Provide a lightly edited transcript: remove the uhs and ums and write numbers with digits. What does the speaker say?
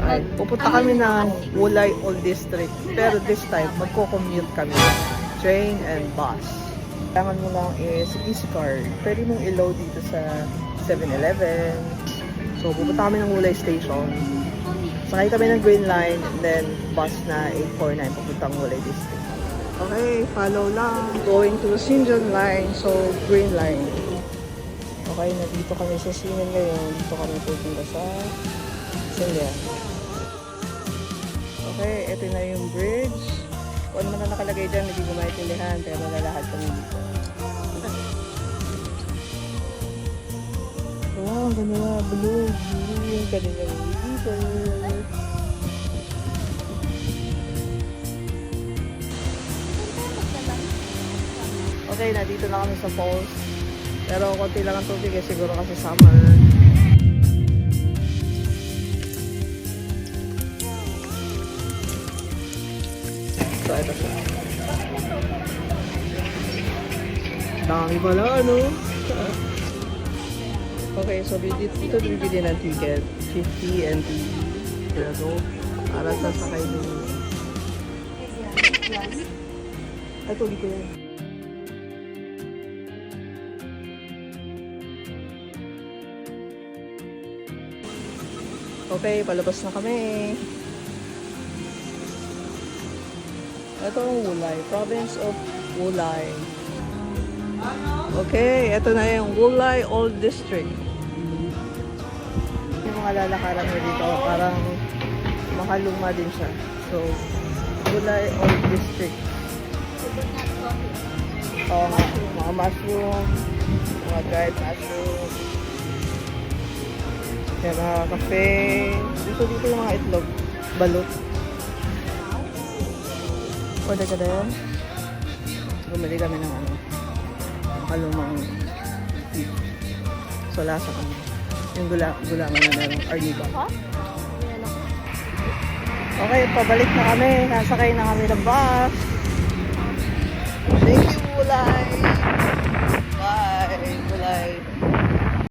Ay, pupunta kami ng Wulay Old District. Pero this time, magko-commute kami. Train and bus. Kailangan mo lang is easy card. Pwede mong i-load dito sa 7-Eleven. So, pupunta kami ng Wulay Station. Sakay kami ng Green Line and then bus na 849 papuntang Wulay District. Okay, follow lang. Going to Sinjan Line, so Green Line. Okay, nandito kami sa Sinjan ngayon. Dito kami pupunta sa Sinjan. Okay, ito na yung bridge. Kung ano man na nakalagay dyan, hindi ko maintindihan, pero lalakad kami dito. Wow, ang ganda na, blue, yung kanina dito. Okay, nandito na kami sa falls. Pero konti lang ang tubig eh, siguro kasi summer. So, ito siya. Dami pala, ano? Okay, so dito bibili ng ticket. 50 and 2 pero para sasakay din. Ito, dito yan. Okay, palabas na kami. Ito ang Wulay, province of Wulay. Okay, ito na yung Wulay Old District. Yung mga lalakaran mo dito, parang makaluma din siya. So, Wulay Old District. Mga mushroom, mga dried mushroom. Yan, mga kape. Dito yung mga itlog. Balot. Order ka na yan? Bumili kami ng ano. Kalumang beef. So, lasa kami. Yung gulangan na meron. Arniba. Okay, pabalik na kami. Nasakay na kami ng bus. Thank you, Wulay. Bye, Wulay.